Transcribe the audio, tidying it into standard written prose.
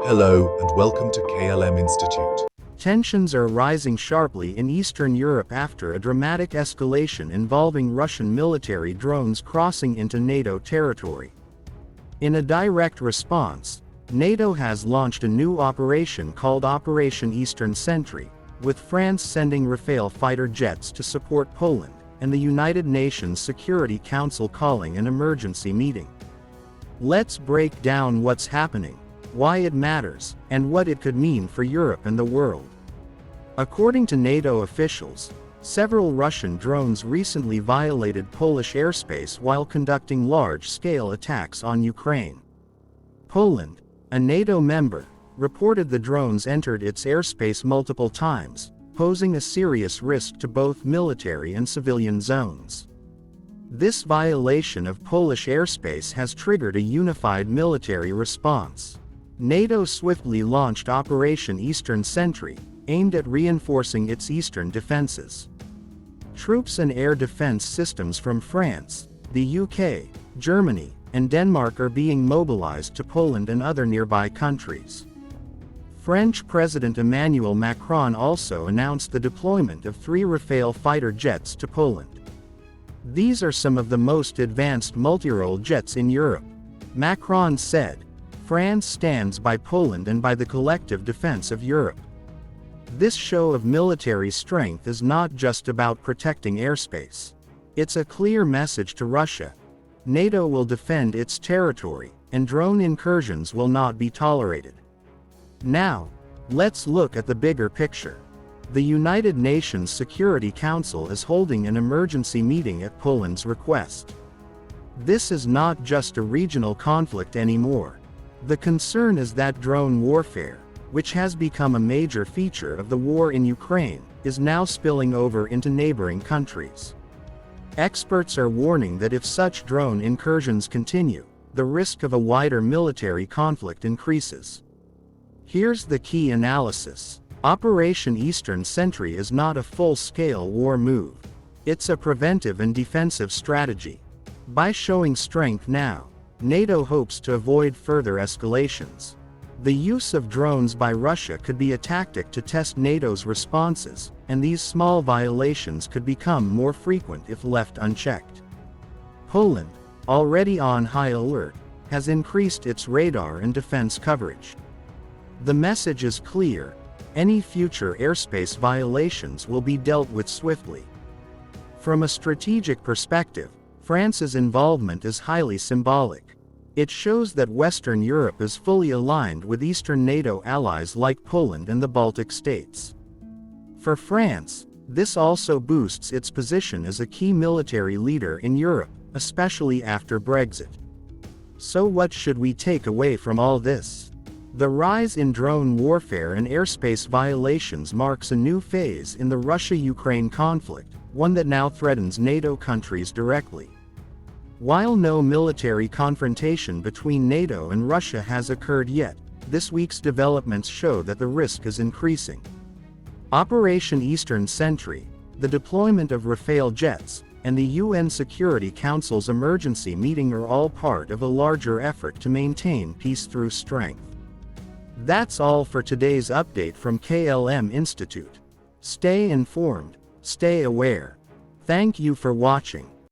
Hello and welcome to KLM Institute. Tensions are rising sharply in Eastern Europe after a dramatic escalation involving Russian military drones crossing into NATO territory. In a direct response, NATO has launched a new operation called Operation Eastern Sentry, with France sending Rafale fighter jets to support Poland, and the United Nations Security Council calling an emergency meeting. Let's break down what's happening, why it matters, and what it could mean for Europe and the world. According to NATO officials, several Russian drones recently violated Polish airspace while conducting large-scale attacks on Ukraine. Poland, a NATO member, reported the drones entered its airspace multiple times, posing a serious risk to both military and civilian zones. This violation of Polish airspace has triggered a unified military response. NATO swiftly launched Operation Eastern Sentry, aimed at reinforcing its eastern defenses. Troops and air defense systems from France, the UK, Germany, and Denmark are being mobilized to Poland and other nearby countries. French President Emmanuel Macron also announced the deployment of 3 Rafale fighter jets to Poland. These are some of the most advanced multirole jets in Europe. Macron said, "France stands by Poland and by the collective defense of Europe." This show of military strength is not just about protecting airspace. It's a clear message to Russia. NATO will defend its territory, and drone incursions will not be tolerated. Now, let's look at the bigger picture. The United Nations Security Council is holding an emergency meeting at Poland's request. This is not just a regional conflict anymore. The concern is that drone warfare, which has become a major feature of the war in Ukraine, is now spilling over into neighboring countries. Experts are warning that if such drone incursions continue, the risk of a wider military conflict increases. Here's the key analysis. Operation Eastern Sentry is not a full-scale war move. It's a preventive and defensive strategy. By showing strength now, NATO hopes to avoid further escalations. The use of drones by Russia could be a tactic to test NATO's responses, and these small violations could become more frequent if left unchecked. Poland, already on high alert, has increased its radar and defense coverage. The message is clear: any future airspace violations will be dealt with swiftly. From a strategic perspective, France's involvement is highly symbolic. It shows that Western Europe is fully aligned with Eastern NATO allies like Poland and the Baltic states. For France, this also boosts its position as a key military leader in Europe, especially after Brexit. So what should we take away from all this? The rise in drone warfare and airspace violations marks a new phase in the Russia-Ukraine conflict, one that now threatens NATO countries directly. While no military confrontation between NATO and Russia has occurred yet, this week's developments show that the risk is increasing. Operation Eastern Sentry, the deployment of Rafale jets, and the UN Security Council's emergency meeting are all part of a larger effort to maintain peace through strength. That's all for today's update from KLM Institute. Stay informed, stay aware. Thank you for watching.